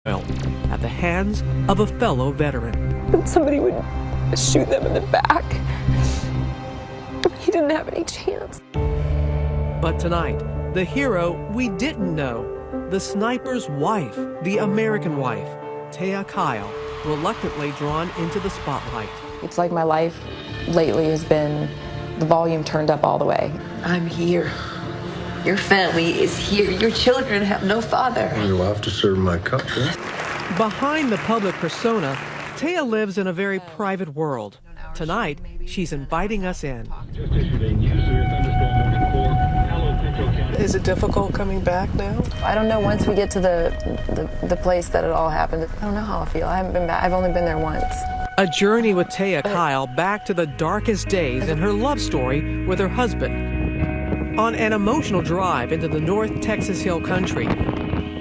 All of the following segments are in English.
at the hands of a fellow veteran. And somebody would shoot them in the back. He didn't have any chance. But tonight, the hero we didn't know, the sniper's wife, the American wife, Taya Kyle, reluctantly drawn into the spotlight. It's like my life lately has been the volume turned up all the way. I'm here. Your family is here. Your children have no father. You'll have to serve my country. Behind the public persona, Taya lives in a very private world. Tonight, she's inviting us in. Is it difficult coming back now? I don't know, once we get to the place that it all happened, I don't know how I feel. I haven't been back. I've only been there once. A journey with Taya Kyle back to the darkest days in her love story with her husband. On an emotional drive into the North Texas Hill Country,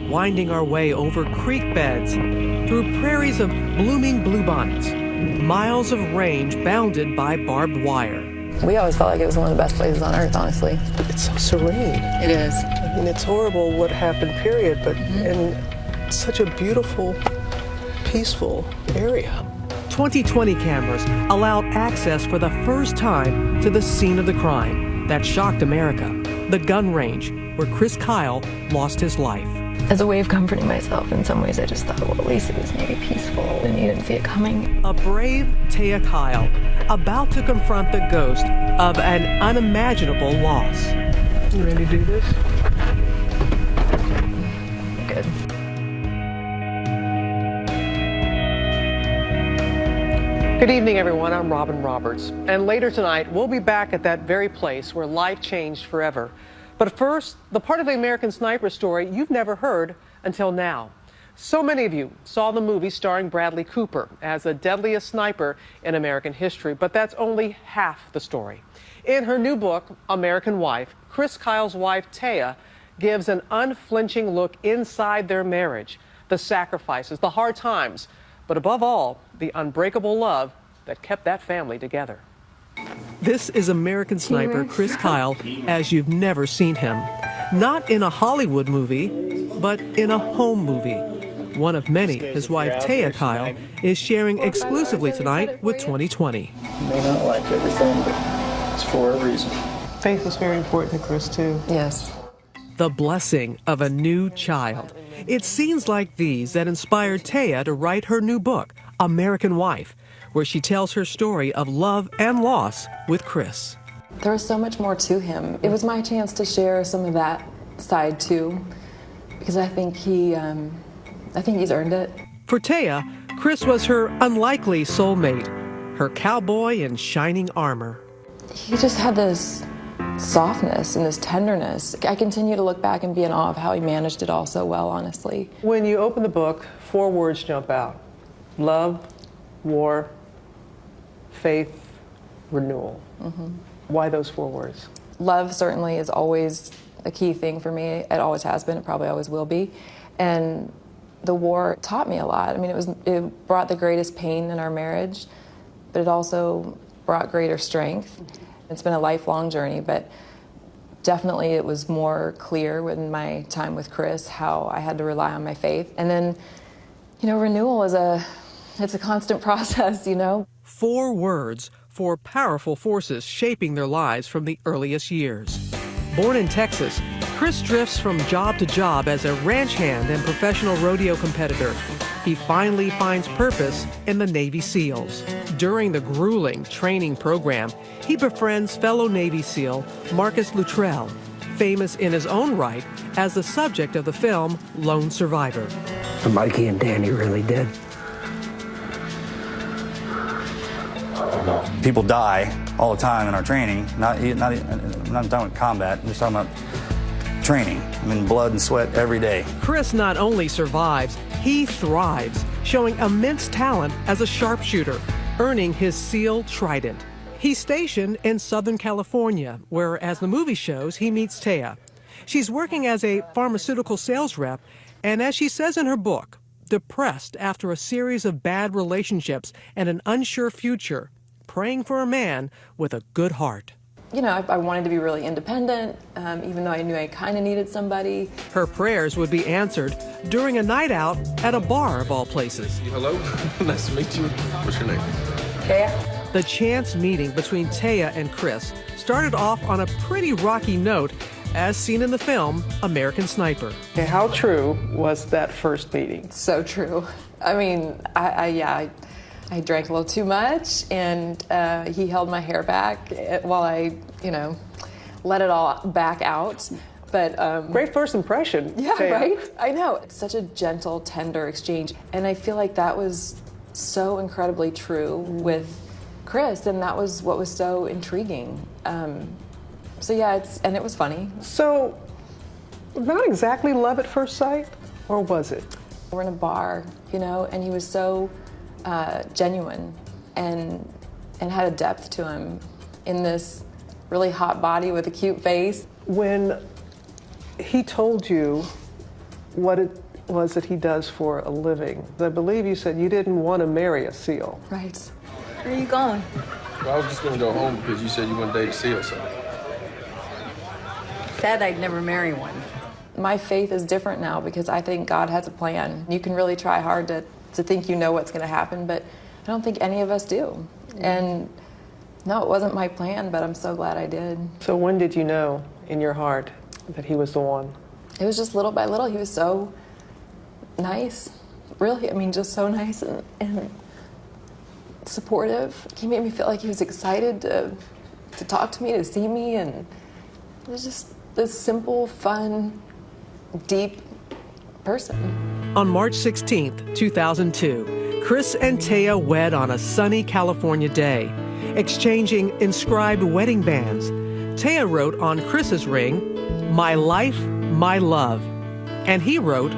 winding our way over creek beds, through prairies of blooming bluebonnets, miles of range bounded by barbed wire. We always felt like it was one of the best places on earth, honestly. It's so serene. It is. I mean, it's horrible what happened, period, but in such a beautiful, peaceful area. 2020 cameras allowed access for the first time to the scene of the crime that shocked America, the gun range where Chris Kyle lost his life. As a way of comforting myself, in some ways I just thought, well, at least it was maybe peaceful and you didn't see it coming. A brave Taya Kyle about to confront the ghost of an unimaginable loss. You ready to do this? Good. Good evening, everyone. I'm Robin Roberts. And later tonight, we'll be back at that very place where life changed forever. But first, the part of the American Sniper story you've never heard until now. So many of you saw the movie starring Bradley Cooper as the deadliest sniper in American history, but that's only half the story. In her new book, American Wife, Chris Kyle's wife, Taya, gives an unflinching look inside their marriage, the sacrifices, the hard times, but above all, the unbreakable love that kept that family together. This is American Sniper Chris Kyle as you've never seen him. Not in a Hollywood movie, but in a home movie. One of many his wife Taya Kyle is sharing exclusively tonight with 2020. You may not like everything, but it's for a reason. Faith was very important to Chris, too. Yes. The blessing of a new child. It's scenes like these that inspired Taya to write her new book, American Wife, where she tells her story of love and loss with Chris. There was so much more to him. It was my chance to share some of that side too, because I think he's earned it. For Taya, Chris was her unlikely soulmate, her cowboy in shining armor. He just had this softness and this tenderness. I continue to look back and be in awe of how he managed it all so well, honestly. When you open the book, 4 words jump out: love, war, faith, renewal. Why those 4 words? Love certainly is always a key thing for me. It always has been. It probably always will be. And the war taught me a lot. I mean, it brought the greatest pain in our marriage, but it also brought greater strength. It's been a lifelong journey, but definitely it was more clear in my time with Chris how I had to rely on my faith. And then, renewal is it's a constant process, 4 words, 4 powerful forces shaping their lives from the earliest years. Born in Texas, Chris drifts from job to job as a ranch hand and professional rodeo competitor. He finally finds purpose in the Navy SEALs. During the grueling training program, he befriends fellow Navy SEAL Marcus Luttrell, famous in his own right as the subject of the film Lone Survivor. Mikey and Danny really did. People die all the time in our training. I'm not talking about combat, I'm just talking about training. I mean, blood and sweat every day. Chris not only survives, he thrives, showing immense talent as a sharpshooter, earning his SEAL Trident. He's stationed in Southern California, where, as the movie shows, he meets Taya. She's working as a pharmaceutical sales rep, and as she says in her book, depressed after a series of bad relationships and an unsure future, praying for a man with a good heart. you know, I wanted to be really independent, even though I knew I kind of needed somebody. Her prayers would be answered during a night out at a bar of all places. Hello, nice to meet you. What's your name? Taya. The chance meeting between Taya and Chris started off on a pretty rocky note, as seen in the film American Sniper. Okay, how true was that first meeting? So true. I mean, I drank a little too much, and he held my hair back while I, you know, let it all back out. But Great first impression. yeah, Taya. right? I know. It's such a gentle, tender exchange. And I feel like that was so incredibly true with Chris, and that was what was so intriguing. So yeah, it was funny. So, not exactly love at first sight, or was it? We're in a bar, you know, and he was so genuine and had a depth to him in this really hot body with a cute face. When he told you what it was that he does for a living, I believe you said you didn't want to marry a SEAL. Right. Where are you going? Well, I was just gonna go home because you said you wouldn't date a SEAL, so. Said I'd never marry one. My faith is different now because I think God has a plan. You can really try hard to think you know what's going to happen, but I don't think any of us do. And no, it wasn't my plan, but I'm so glad I did. So when did you know in your heart that he was the one? It was just little by little. He was so nice, really. I mean, just so nice and supportive. He made me feel like he was excited to talk to me, to see me, and it was just this simple, fun, deep person. On March 16th, 2002, Chris and Taya wed on a sunny California day, exchanging inscribed wedding bands. Taya wrote on Chris's ring, "My life, my love," and he wrote,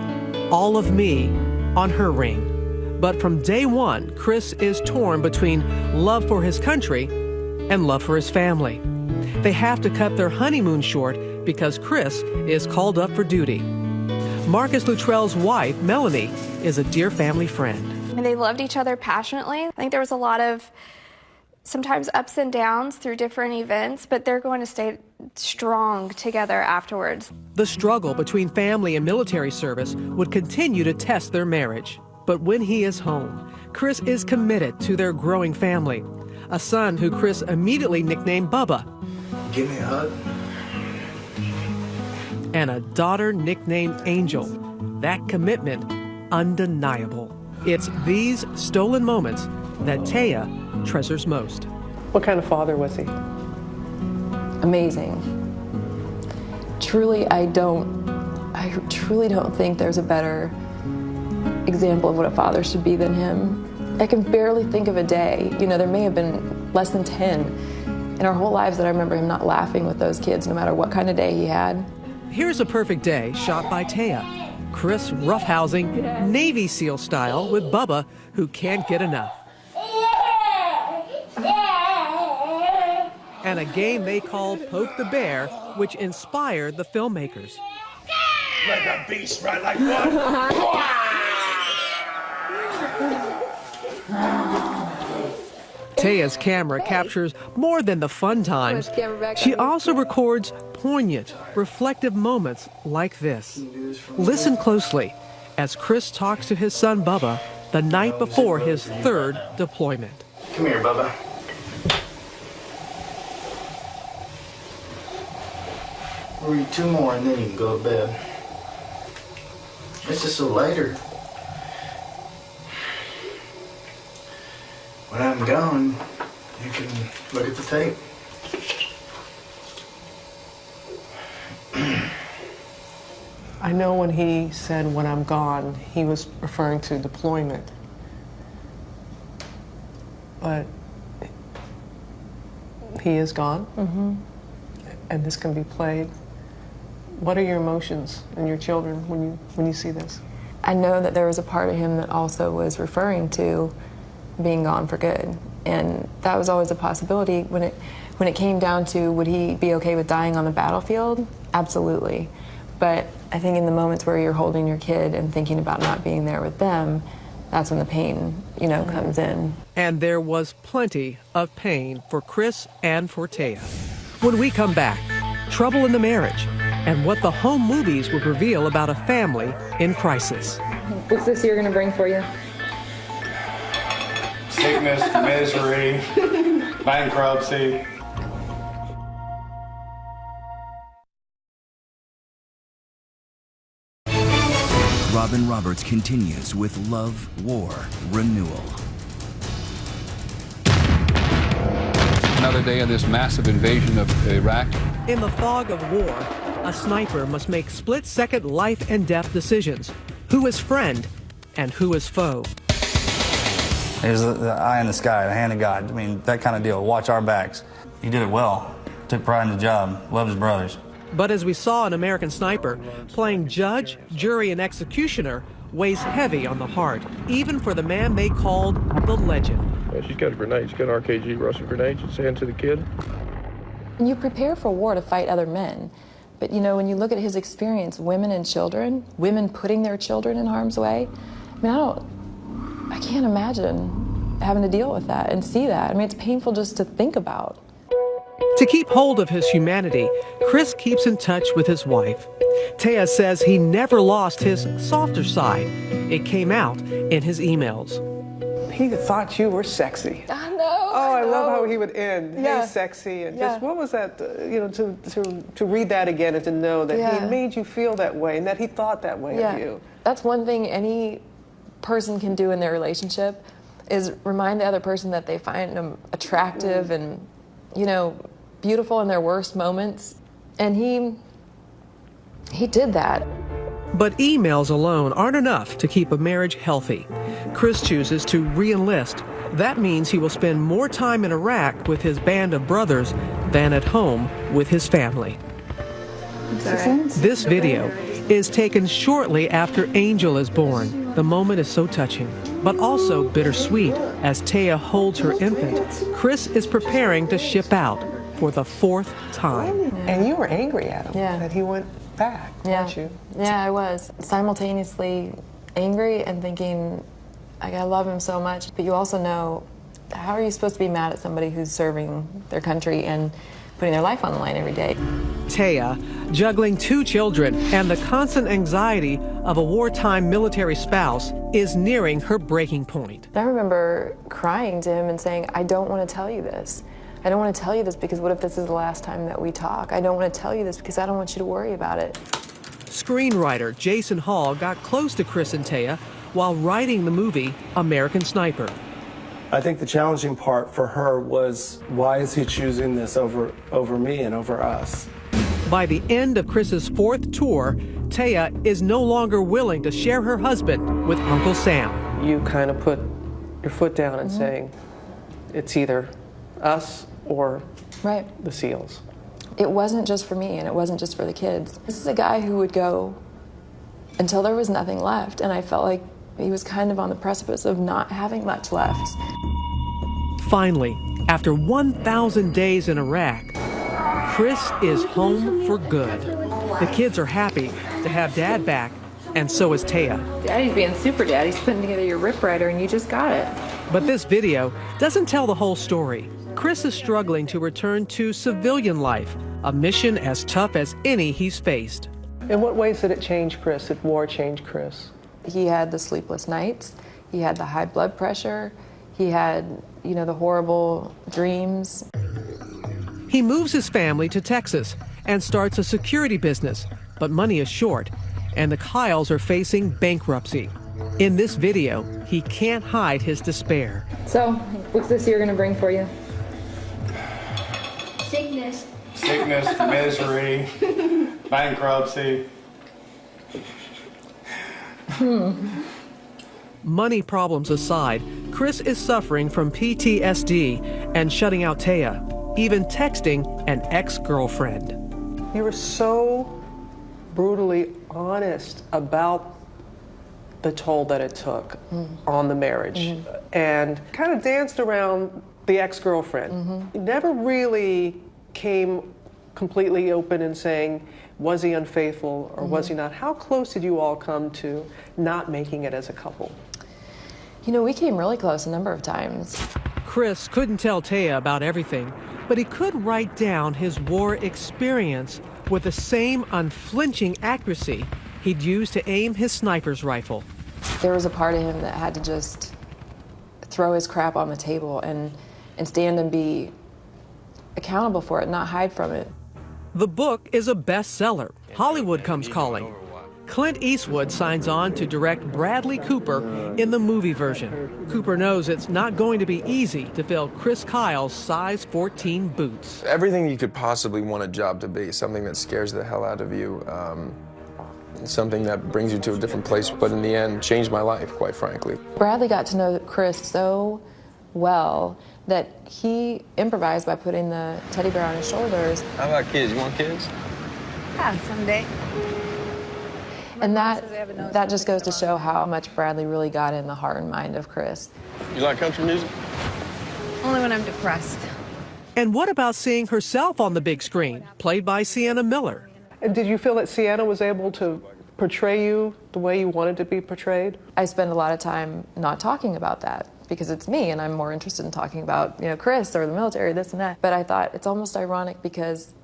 "All of me," on her ring. But from day one, Chris is torn between love for his country and love for his family. They have to cut their honeymoon short because Chris is called up for duty. Marcus Luttrell's wife, Melanie, is a dear family friend. And they loved each other passionately. I think there was a lot of sometimes ups and downs through different events, but they're going to stay strong together afterwards. The struggle between family and military service would continue to test their marriage. But when he is home, Chris is committed to their growing family. A son who Chris immediately nicknamed Bubba. Give me a hug. And a daughter nicknamed Angel. That commitment, undeniable. It's these stolen moments that Taya treasures most. What kind of father was he? Amazing. Truly, I truly don't think there's a better example of what a father should be than him. I can barely think of a day. You know, there may have been less than 10 in our whole lives that I remember him not laughing with those kids, no matter what kind of day he had. Here's a perfect day shot by Taya. Chris roughhousing Navy SEAL style with Bubba, who can't get enough. And a game they called Poke the Bear, which inspired the filmmakers. Like a beast, right? Like what? Taya's camera captures more than the fun times. She also records poignant, reflective moments like this. Listen closely as Chris talks to his son Bubba the night before his third deployment. Come here, Bubba. We'll eat 2 more and then you can go to bed. It's just so later. When I'm gone, you can look at the tape. I know when he said, "when I'm gone," he was referring to deployment. But he is gone, and this can be played. What are your emotions and your children when you see this? I know that there was a part of him that also was referring to being gone for good, and that was always a possibility. When it came down to would he be okay with dying on the battlefield, absolutely. But I think in the moments where you're holding your kid and thinking about not being there with them, that's when the pain, comes in. And there was plenty of pain for Chris and for Taya. When we come back, trouble in the marriage and what the home movies would reveal about a family in crisis. What's this year going to bring for you? Sickness, misery, bankruptcy. Robin Roberts continues with Love, War, Renewal. Another day of this massive invasion of Iraq. In the fog of war, a sniper must make split-second life and death decisions. Who is friend and who is foe? There's the eye in the sky, the hand of God. I mean, that kind of deal. Watch our backs. He did it well. Took pride in the job. Loved his brothers. But as we saw in American Sniper, playing judge, jury, and executioner weighs heavy on the heart, even for the man they called the legend. Yeah, she's got a grenade. She's got an RKG Russian grenade. She's saying to the kid. You prepare for war to fight other men. But, you know, when you look at his experience, women and children, women putting their children in harm's way, I mean, I can't imagine having to deal with that and see that. I mean, it's painful just to think about. To keep hold of his humanity, Chris keeps in touch with his wife. Taya says he never lost his softer side. It came out in his emails. He thought you were sexy. I know. Oh, I love how he would end. Yeah. Hey, sexy, and Yeah. just what was that? You know, to read that again and to know that Yeah. he made you feel that way and that he thought that way of you. That's one thing any person can do in their relationship is remind the other person that they find them attractive and, you know, beautiful in their worst moments. And he did that. But emails alone aren't enough to keep a marriage healthy. Chris chooses to re-enlist. That means he will spend more time in Iraq with his band of brothers than at home with his family. This video is taken shortly after Angel is born. The moment is so touching, but also bittersweet. As Taya holds her infant, Chris is preparing to ship out for the 4th time. And you were angry at him that he went back, weren't you? Yeah, I was. Simultaneously angry and thinking, like, I love him so much. But you also know, how are you supposed to be mad at somebody who's serving their country and putting their life on the line every day? Taya, juggling 2 children and the constant anxiety of a wartime military spouse, is nearing her breaking point. I remember crying to him and saying, I don't want to tell you this. I don't want to tell you this because what if this is the last time that we talk? I don't want to tell you this because I don't want you to worry about it. Screenwriter Jason Hall got close to Chris and Taya while writing the movie American Sniper. I think the challenging part for her was, why is he choosing this over me and over us? By the end of Chris's 4th tour, Taya is no longer willing to share her husband with Uncle Sam. You kind of put your foot down and saying, it's either us or the SEALs. It wasn't just for me and it wasn't just for the kids. This is a guy who would go until there was nothing left, and I felt like he was kind of on the precipice of not having much left. Finally, after 1,000 days in Iraq, Chris is home for good. The kids are happy to have Dad back, and so is Taya. Daddy's being super dad. He's putting together your ripraptor and you just got it. But this video doesn't tell the whole story. Chris is struggling to return to civilian life, a mission as tough as any he's faced. In what ways did it change Chris? Did war change Chris? He had the sleepless nights. He had the high blood pressure. He had, you know, the horrible dreams. He moves his family to Texas and starts a security business, but money is short, and the Kyles are facing bankruptcy. In this video, he can't hide his despair. So, what's this year going to bring for you? Sickness. Sickness, misery, bankruptcy. Money problems aside, Chris is suffering from PTSD and shutting out Taya, even texting an ex-girlfriend. You were so brutally honest about the toll that it took on the marriage and kind of danced around the ex-girlfriend. You never really came completely open and saying, was he unfaithful or was he not? How close did you all come to not making it as a couple? You know, we came really close a number of times. Chris couldn't tell Taya about everything, but he could write down his war experience with the same unflinching accuracy he'd used to aim his sniper's rifle. There was a part of him that had to just throw his crap on the table and stand and be accountable for it, not hide from it. The book is a bestseller. Hollywood comes calling. Clint Eastwood signs on to direct Bradley Cooper in the movie version. Cooper knows it's not going to be easy to fill Chris Kyle's size 14 boots. Everything you could possibly want a job to be, something that scares the hell out of you, something that brings you to a different place, but in the end, changed my life, quite frankly. Bradley got to know Chris so well that he improvised by putting the teddy bear on his shoulders. How about kids? You want kids? Yeah, someday. And that just goes to show how much Bradley really got in the heart and mind of Chris. You like country music? Only when I'm depressed. And what about seeing herself on the big screen, played by Sienna Miller? And did you feel that Sienna was able to portray you the way you wanted to be portrayed? I spend a lot of time not talking about that because it's me and I'm more interested in talking about, Chris or the military, this and that. But I thought it's almost ironic because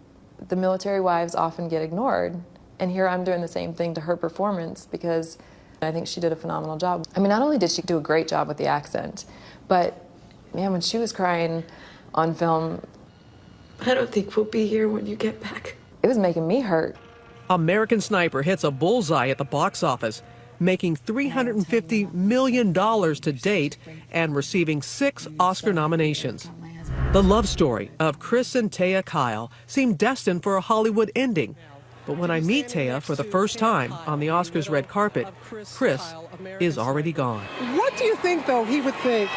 the military wives often get ignored. And here I'm doing the same thing to her performance because I think she did a phenomenal job. I mean, not only did she do a great job with the accent, but man, when she was crying on film, I don't think we'll be here when you get back. It was making me hurt. American Sniper hits a bullseye at the box office, making $350 million to date and receiving 6 Oscar nominations. The love story of Chris and Taya Kyle seemed destined for a Hollywood ending. But when I meet Taya for the first time on the Oscars red carpet, Chris is already gone. What do you think, though, he would think?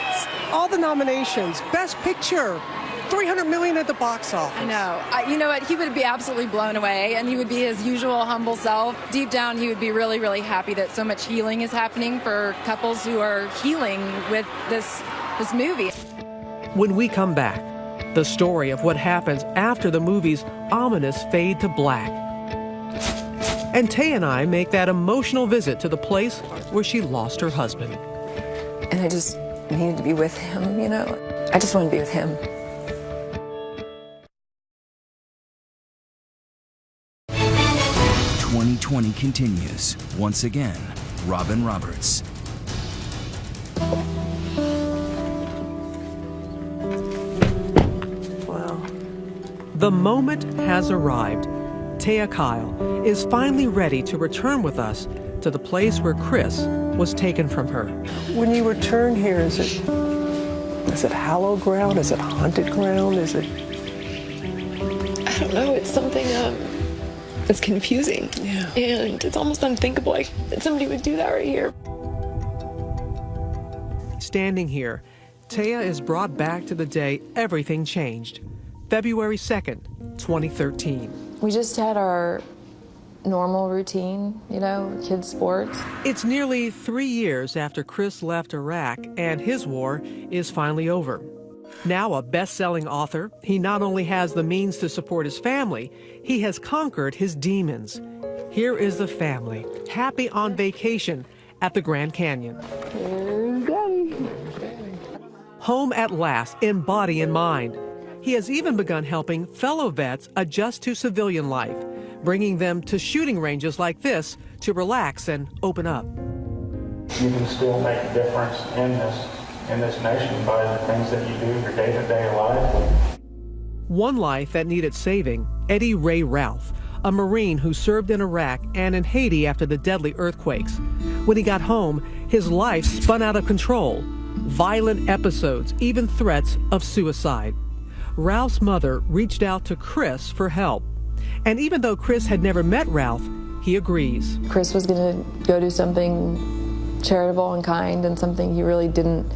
All the nominations, Best Picture, $300 million at the box office. I know. You know what? He would be absolutely blown away, and he would be his usual humble self. Deep down, he would be really, really happy that so much healing is happening for couples who are healing with this movie. When we come back, the story of what happens after the movie's ominous fade to black. And Taya and I make that emotional visit to the place where she lost her husband. And I just needed to be with him, I just wanted to be with him. "2020 continues. Once again, Robin Roberts. Wow. The moment has arrived. Taya Kyle is finally ready to return with us to the place where Chris was taken from her. When you return here, is it hallowed ground? Is it haunted ground? Is it? I don't know. It's something it's confusing. Yeah. And it's almost unthinkable that somebody would do that right here. Standing here, Taya is brought back to the day everything changed. February 2nd, 2013. We just had our normal routine, kids' sports. It's nearly 3 years after Chris left Iraq, and his war is finally over. Now a best-selling author, he not only has the means to support his family, he has conquered his demons. Here is the family, happy on vacation at the Grand Canyon. Here's Daddy. Home at last, in body and mind. He has even begun helping fellow vets adjust to civilian life, bringing them to shooting ranges like this to relax and open up. You can still make a difference in this nation by the things that you do in your day-to-day life. One life that needed saving, Eddie Ray Ralph, a Marine who served in Iraq and in Haiti after the deadly earthquakes. When he got home, his life spun out of control. Violent episodes, even threats of suicide. Ralph's mother reached out to Chris for help. And even though Chris had never met Ralph, he agrees. Chris was going to go do something charitable and kind and something he really didn't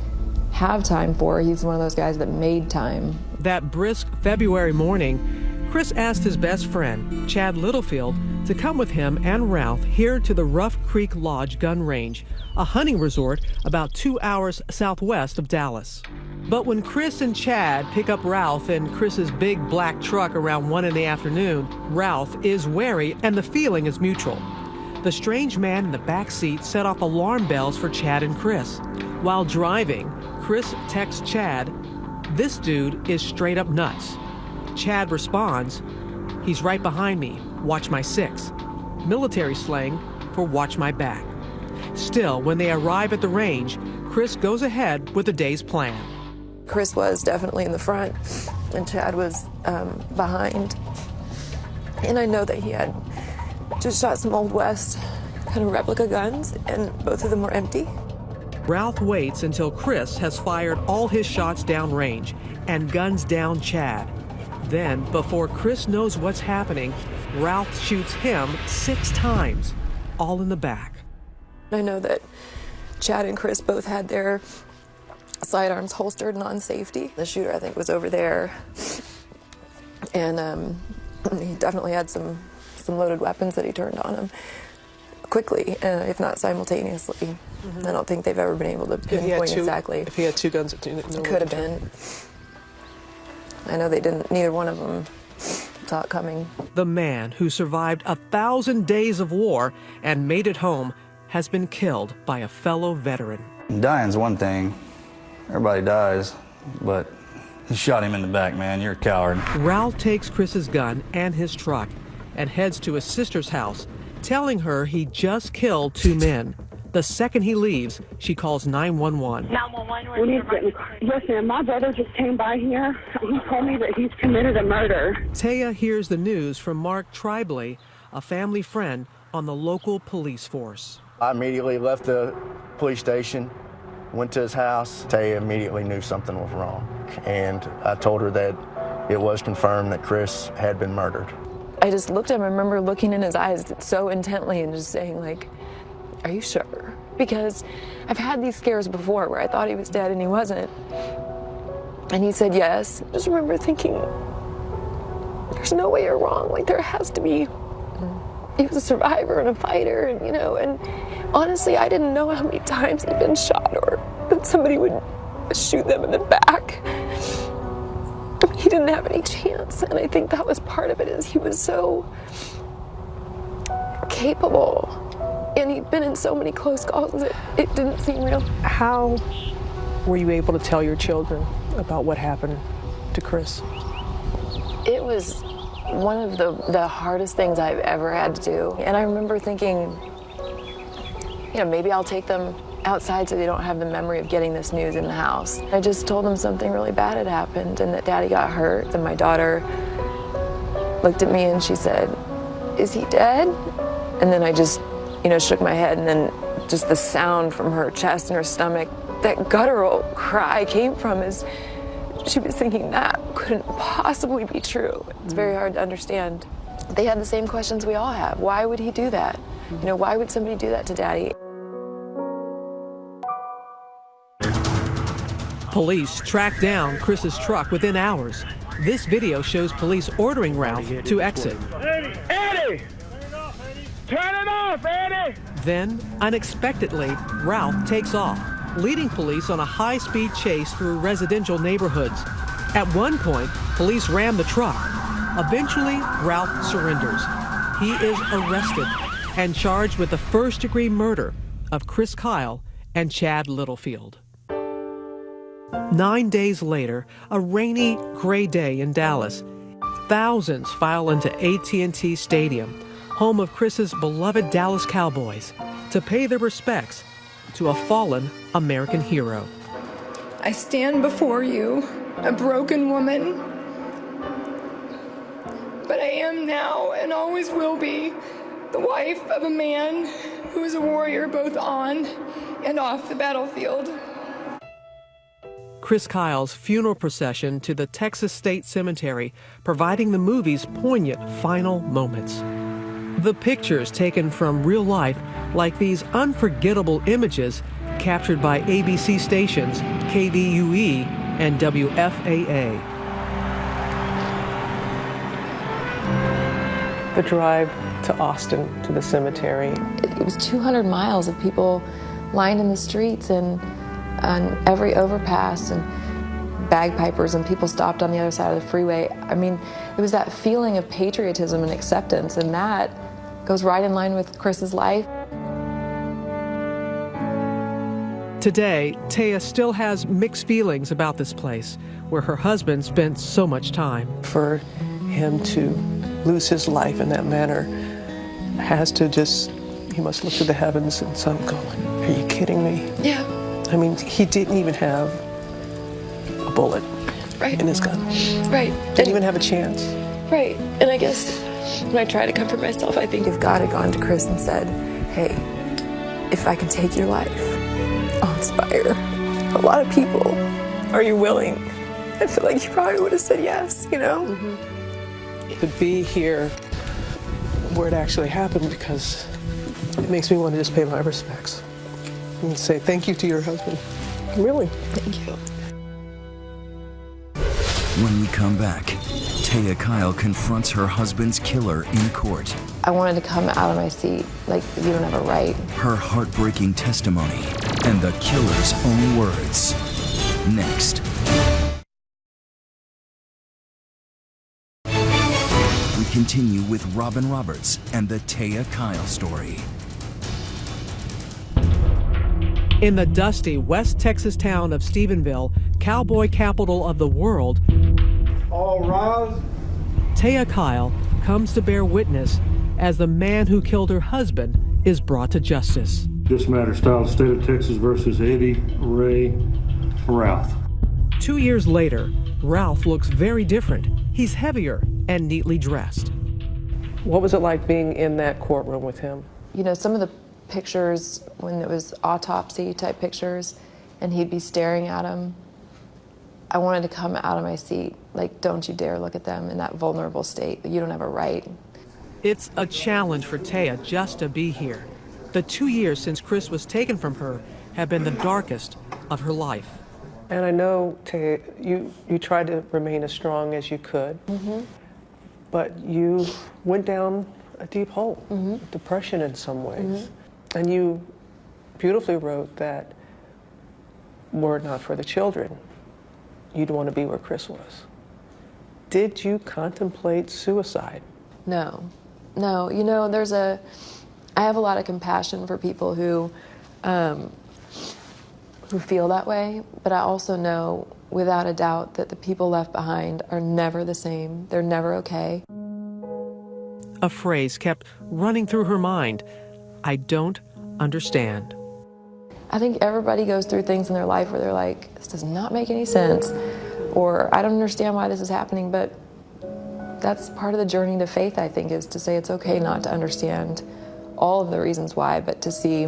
have time for. He's one of those guys that made time. That brisk February morning, Chris asked his best friend, Chad Littlefield, to come with him and Ralph here to the Rough Creek Lodge gun range, a hunting resort about 2 hours southwest of Dallas. But when Chris and Chad pick up Ralph in Chris's big black truck around 1 in the afternoon, Ralph is wary and the feeling is mutual. The strange man in the back seat set off alarm bells for Chad and Chris. While driving, Chris texts Chad, "This dude is straight up nuts." Chad responds, "He's right behind me, watch my 6." Military slang for watch my back. Still, when they arrive at the range, Chris goes ahead with the day's plan. Chris was definitely in the front, and Chad was behind. And I know that he had just shot some Old West kind of replica guns, and both of them were empty. Ralph waits until Chris has fired all his shots downrange and guns down Chad. Then, before Chris knows what's happening, Ralph shoots him 6 times, all in the back. I know that Chad and Chris both had their sidearms holstered and on safety. The shooter, I think, was over there, and he definitely had some loaded weapons that he turned on him quickly, if not simultaneously. I don't think they've ever been able to pinpoint exactly. If he had 2 guns, it could have been. I know they didn't. Neither one of them saw it coming. The man who survived 1,000 days of war and made it home has been killed by a fellow veteran. Dying's one thing. Everybody dies, but you shot him in the back, man. You're a coward. Ralph takes Chris's gun and his truck and heads to his sister's house, telling her he just killed 2 men. The second he leaves, she calls 911. 911, we need to get in the car. Yes, ma'am. My brother just came by here. He told me that he's committed a murder. Taya hears the news from Mark Tribley, a family friend on the local police force. I immediately left the police station, went to his house. Taya immediately knew something was wrong, and I told her that it was confirmed that Chris had been murdered. I just looked at him. I remember looking in his eyes so intently and just saying, like, "Are you sure?" Because I've had these scares before where I thought he was dead and he wasn't. And he said yes. I just remember thinking, there's no way you're wrong. Like, there has to be. He was a survivor and a fighter, and and honestly, I didn't know how many times he'd been shot or that somebody would shoot them in the back. He didn't have any chance, and I think that was part of it, is he was so capable, and he'd been in so many close calls that it didn't seem real. How were you able to tell your children about what happened to Chris? It was one of the hardest things I've ever had to do, and I remember thinking, maybe I'll take them outside so they don't have the memory of getting this news in the house. I just told them something really bad had happened and that Daddy got hurt. And my daughter looked at me and she said, "Is he dead?" And then I just, shook my head, and then just the sound from her chest and her stomach, that guttural cry came from, is she was thinking that couldn't possibly be true. It's very hard to understand. They had the same questions we all have. Why would he do that? Why would somebody do that to Daddy? Police tracked down Chris's truck within hours. This video shows police ordering Ralph to exit. Eddie! Turn it off, Eddie! Then, unexpectedly, Ralph takes off, leading police on a high-speed chase through residential neighborhoods. At one point, police ram the truck. Eventually, Ralph surrenders. He is arrested and charged with the first-degree murder of Chris Kyle and Chad Littlefield. 9 days later, a rainy, gray day in Dallas, thousands file into AT&T Stadium, home of Chris's beloved Dallas Cowboys, to pay their respects to a fallen American hero. I stand before you, a broken woman, but I am now and always will be the wife of a man who is a warrior both on and off the battlefield. Chris Kyle's funeral procession to the Texas State Cemetery, providing the movie's poignant final moments. The pictures taken from real life, like these unforgettable images captured by ABC stations KVUE and WFAA. The drive to Austin, to the cemetery. It was 200 miles of people lined in the streets and on every overpass, and bagpipers, and people stopped on the other side of the freeway. I mean, it was that feeling of patriotism and acceptance, and that goes right in line with Chris's life. Today, Taya still has mixed feelings about this place where her husband spent so much time. For him to lose his life in that manner has to just, he must look to the heavens and some going, are you kidding me? Yeah. I mean, he didn't even have a bullet in his gun. Right. Didn't even have a chance. Right. And I guess when I try to comfort myself, I think if God had gone to Chris and said, hey, if I can take your life, I'll inspire a lot of people. Are you willing? I feel like he probably would have said yes, you know? To be here where it actually happened, because it makes me want to just pay my respects and say thank you to your husband. Really. Thank you. When we come back, Taya Kyle confronts her husband's killer in court. I wanted to come out of my seat, like, you don't have a right. Her heartbreaking testimony and the killer's own words. Next. We continue with Robin Roberts and the Taya Kyle story. In the dusty West Texas town of Stephenville, cowboy capital of the world, All rise. Taya Kyle comes to bear witness as the man who killed her husband is brought to justice. This matter styled State of Texas versus Eddie Ray Ralph. 2 years later, Ralph looks very different. He's heavier and neatly dressed. What was it like being in that courtroom with him? You know, some of the pictures when it was autopsy type pictures and he'd be staring at them, I wanted to come out of my seat, like, don't you dare look at them in that vulnerable state. You don't have a right. It's a challenge for Taya just to be here. The 2 years since Chris was taken from her have been the darkest of her life. And I know, Taya, you tried to remain as strong as you could, but you went down a deep hole, depression in some ways. And you beautifully wrote that were it not for the children, you'd want to be where Chris was. Did you contemplate suicide? No. You know, I have a lot of compassion for people who feel that way, but I also know without a doubt that the people left behind are never the same. They're never okay. A phrase kept running through her mind. I don't understand. I think everybody goes through things in their life where they're like, this does not make any sense, or I don't understand why this is happening, but that's part of the journey to faith, I think, is to say it's okay not to understand all of the reasons why, but to see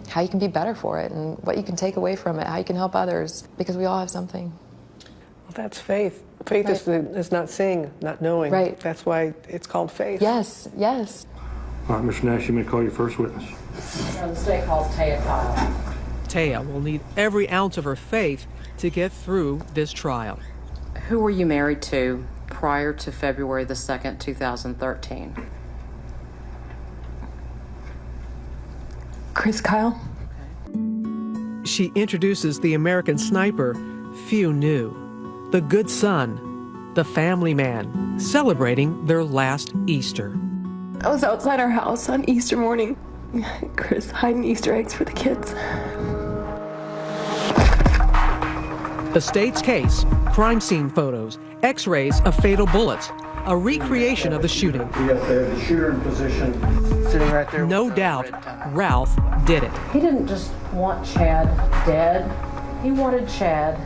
how you can be better for it and what you can take away from it, how you can help others, because we all have something. Well, that's faith. Faith is not seeing, not knowing. Right. That's why it's called faith. Yes, yes. All right, Mr. Nash, you may call your first witness. The state calls Taya Kyle. Taya will need every ounce of her faith to get through this trial. Who were you married to prior to February the 2nd, 2013? Chris Kyle. She introduces the American sniper few knew, the good son, the family man, celebrating their last Easter. I was outside our house on Easter morning. Chris hiding Easter eggs for the kids. The state's case, crime scene photos, x-rays of fatal bullets, a recreation of the shooting. We have the shooter in position. Sitting right there. No doubt, Ralph did it. He didn't just want Chad dead. He wanted Chad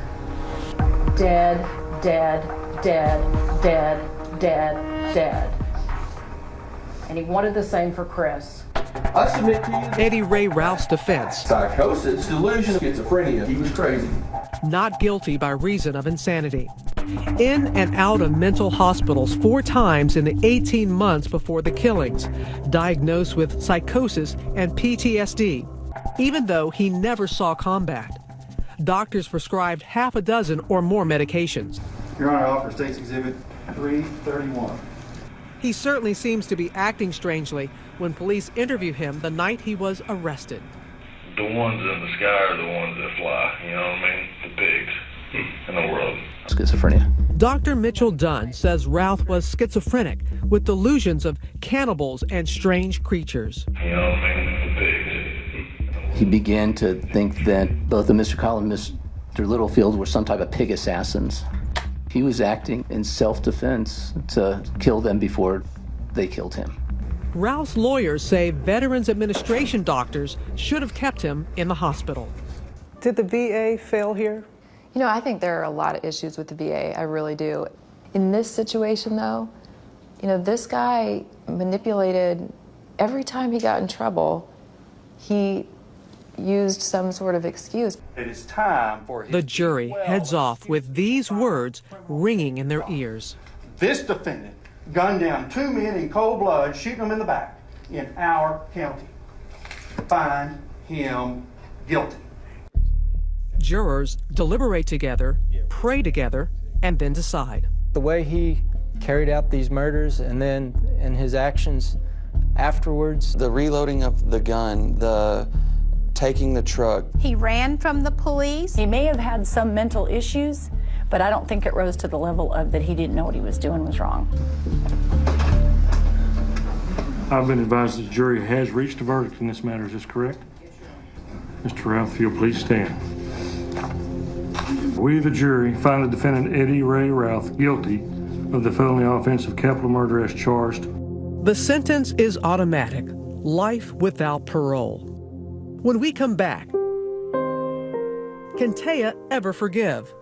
dead, dead, dead, dead, dead, dead. And he wanted the same for Chris. I submit to you. Eddie Ray Ralph's defense. Psychosis, delusion, schizophrenia. He was crazy. Not guilty by reason of insanity. In and out of mental hospitals 4 times in the 18 months before the killings. Diagnosed with psychosis and PTSD, even though he never saw combat. Doctors prescribed half a dozen or more medications. Your Honor, I offer State's Exhibit 331. He certainly seems to be acting strangely when police interview him the night he was arrested. The ones in the sky are the ones that fly, you know what I mean? The pigs in the world. Schizophrenia. Dr. Mitchell Dunn says Ralph was schizophrenic with delusions of cannibals and strange creatures. You know what I mean? The pigs in the He began to think that both Mr. Kyle and Mr. Littlefield were some type of pig assassins. He was acting in self-defense to kill them before they killed him. Ralph's lawyers say Veterans Administration doctors should have kept him in the hospital. Did the VA fail here? You know, I think there are a lot of issues with the VA. I really do. In this situation, though, you know, this guy manipulated every time he got in trouble. He used some sort of excuse. It is time for The jury heads off with these words ringing in their ears. This defendant gunned down 2 men in cold blood, shooting them in the back in our county. Find him guilty. Jurors deliberate together, pray together, and then decide. The way he carried out these murders and then in his actions afterwards. The reloading of the gun, the taking the truck. He ran from the police. He may have had some mental issues, but I don't think it rose to the level of that he didn't know what he was doing was wrong. I've been advised the jury has reached a verdict in this matter. Is this correct? Mr. Ralph, if you'll please stand. We, the jury, find the defendant Eddie Ray Ralph guilty of the felony offense of capital murder as charged. The sentence is automatic, life without parole. When we come back, can Taya ever forgive?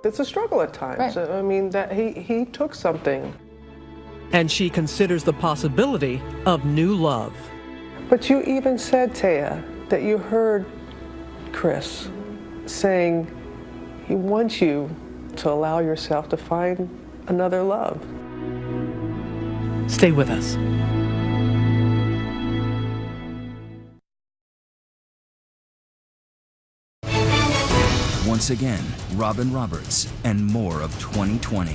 It's a struggle at times. Right. I mean, that he took something. And she considers the possibility of new love. But you even said, Taya, that you heard Chris saying he wants you to allow yourself to find another love. Stay with us. Once again, Robin Roberts and more of 2020.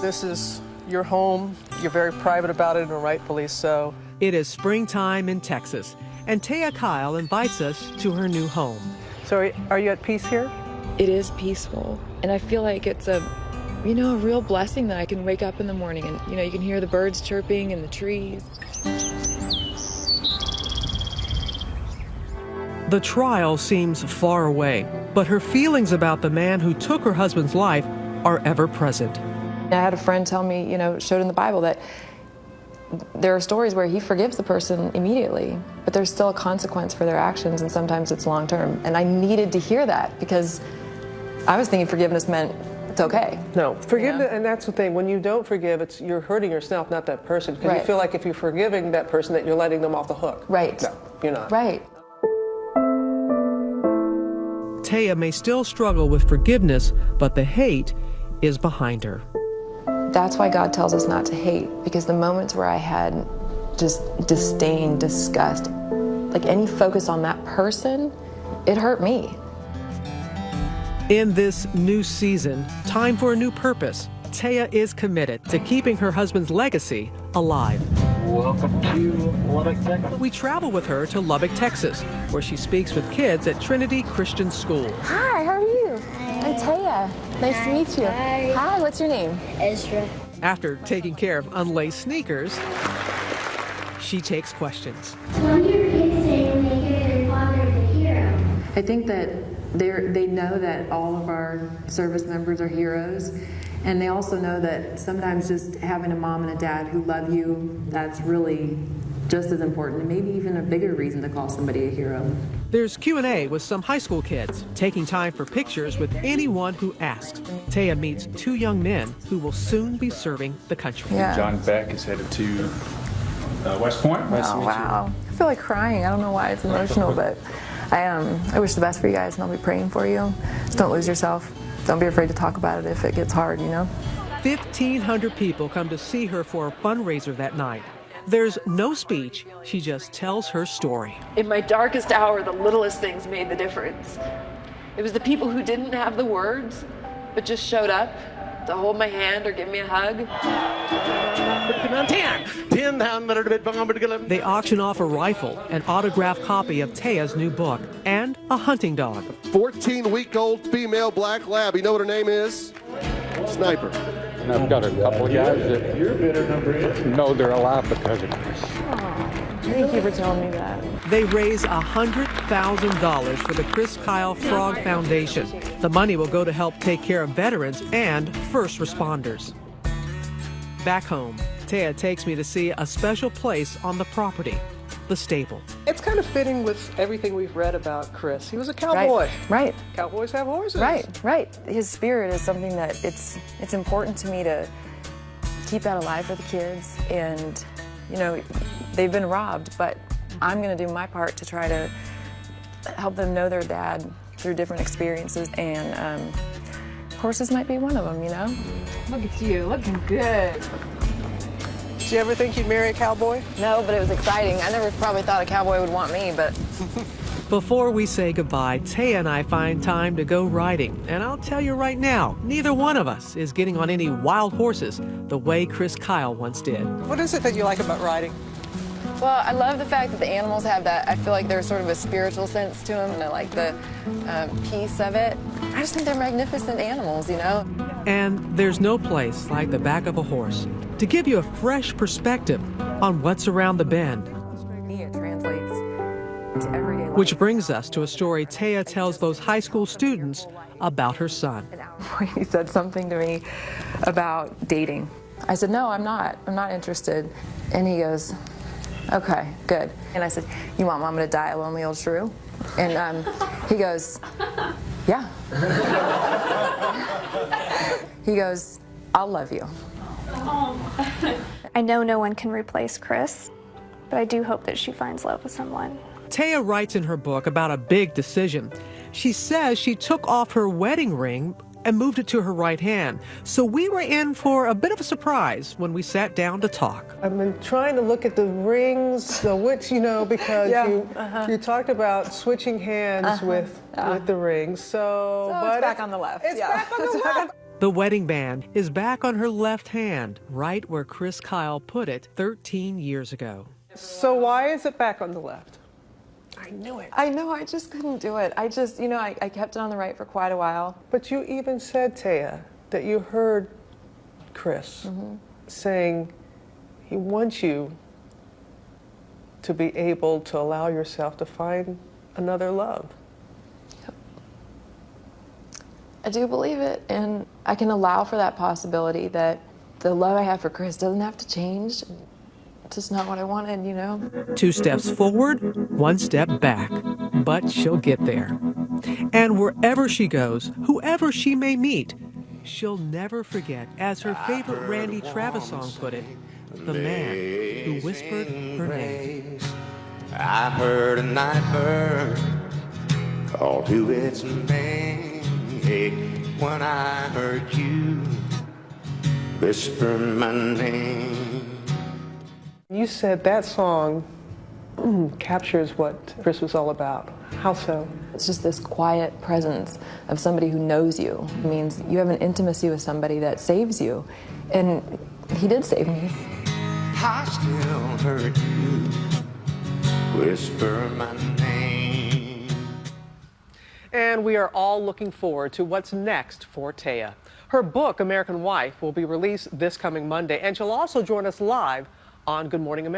This is your home. You're very private about it, and rightfully so. It is springtime in Texas, and Taya Kyle invites us to her new home. So are you at peace here? It is peaceful, and I feel like it's a real blessing that I can wake up in the morning and, you can hear the birds chirping and the trees. The trial seems far away, but her feelings about the man who took her husband's life are ever present. I had a friend tell me, showed in the Bible that there are stories where he forgives the person immediately, but there's still a consequence for their actions, and sometimes it's long term. And I needed to hear that because I was thinking forgiveness meant it's okay. No, forgiveness, and that's the thing. When you don't forgive, you're hurting yourself, not that person. Because you feel like if you're forgiving that person, that you're letting them off the hook. Right. No, you're not. Right. Taya may still struggle with forgiveness, but the hate is behind her. That's why God tells us not to hate, because the moments where I had just disdain, disgust, like any focus on that person, it hurt me. In this new season, time for a new purpose. Taya is committed to keeping her husband's legacy alive. Welcome to Lubbock, Texas. We travel with her to Lubbock, Texas, where she speaks with kids at Trinity Christian School. Hi, how are you? Hi. I'm Taya. Nice to meet you. Hi. Hi, what's your name? Ezra. After taking care of unlaced sneakers, she takes questions. What do your kids say when they hear their father is a hero? I think that they know that all of our service members are heroes. And they also know that sometimes just having a mom and a dad who love you, that's really just as important, and maybe even a bigger reason to call somebody a hero. There's Q&A with some high school kids, taking time for pictures with anyone who asks. Taya meets 2 young men who will soon be serving the country. Yeah. John Beck is headed to West Point. Nice to meet you. Wow. I feel like crying. I don't know why it's emotional, but I wish the best for you guys, and I'll be praying for you. Just don't lose yourself. Don't be afraid to talk about it if it gets hard, 1,500 people come to see her for a fundraiser that night. There's no speech, she just tells her story. In my darkest hour, the littlest things made the difference. It was the people who didn't have the words, but just showed up to hold my hand or give me a hug. They auction off a rifle, an autographed copy of Taya's new book, and a hunting dog. 14-week-old female black lab. You know what her name is? Sniper. And I've got a couple of guys that know they're alive because of Chris. Thank you for telling me that. They raise $100,000 for the Chris Kyle Frog Foundation. The money will go to help take care of veterans and first responders. Back home, Taya takes me to see a special place on the property, the stable. It's kind of fitting with everything we've read about Chris. He was a cowboy. Right. Cowboys have horses. Right. His spirit is something that it's important to me to keep that alive for the kids. And, you know, they've been robbed, but I'm going to do my part to try to help them know their dad through different experiences. And horses might be one of them, you know? Look at you, looking good. Did you ever think you'd marry a cowboy? No, but it was exciting. I never probably thought a cowboy would want me, but... Before we say goodbye, Taya and I find time to go riding. And I'll tell you right now, neither one of us is getting on any wild horses the way Chris Kyle once did. What is it that you like about riding? Well, I love the fact that the animals have that. I feel like there's sort of a spiritual sense to them, and I like the peace of it. I just think they're magnificent animals, you know? And there's no place like the back of a horse to give you a fresh perspective on what's around the bend. For me, it translates to everyday life. Which brings us to a story Taya tells those high school students about her son. He said something to me about dating. I said, no, I'm not interested. And he goes, okay, good. And I said, you want Mama to die a lonely old shrew? And he goes, yeah. He goes, I'll love you. I know no one can replace Chris, but I do hope that she finds love with someone. Taya writes in her book about a big decision. She says she took off her wedding ring and moved it to her right hand. So we were in for a bit of a surprise when we sat down to talk. I've been trying to look at the rings, which, you know, because you talked about switching hands with the rings. So it's back on the left. It's back on the left. The wedding band is back on her left hand, right where Chris Kyle put it 13 years ago. So why is it back on the left? I knew it. I know, I just couldn't do it. I just, you know, I kept it on the right for quite a while. But you even said, Taya, that you heard Chris saying he wants you to be able to allow yourself to find another love. I do believe it, and I can allow for that possibility that the love I have for Chris doesn't have to change. It's just not what I wanted, you know? 2 steps forward, 1 step back, but she'll get there. And wherever she goes, whoever she may meet, she'll never forget, as her favorite Randy Travis song put it, the man who whispered her name. I heard a night bird call to its name when I heard you whisper my name. You said that song captures what Chris was all about. How so? It's just this quiet presence of somebody who knows you. It means you have an intimacy with somebody that saves you. And he did save me. I still heard you whisper my name. And we are all looking forward to what's next for Taya. Her book, American Wife, will be released this coming Monday, and she'll also join us live on Good Morning America.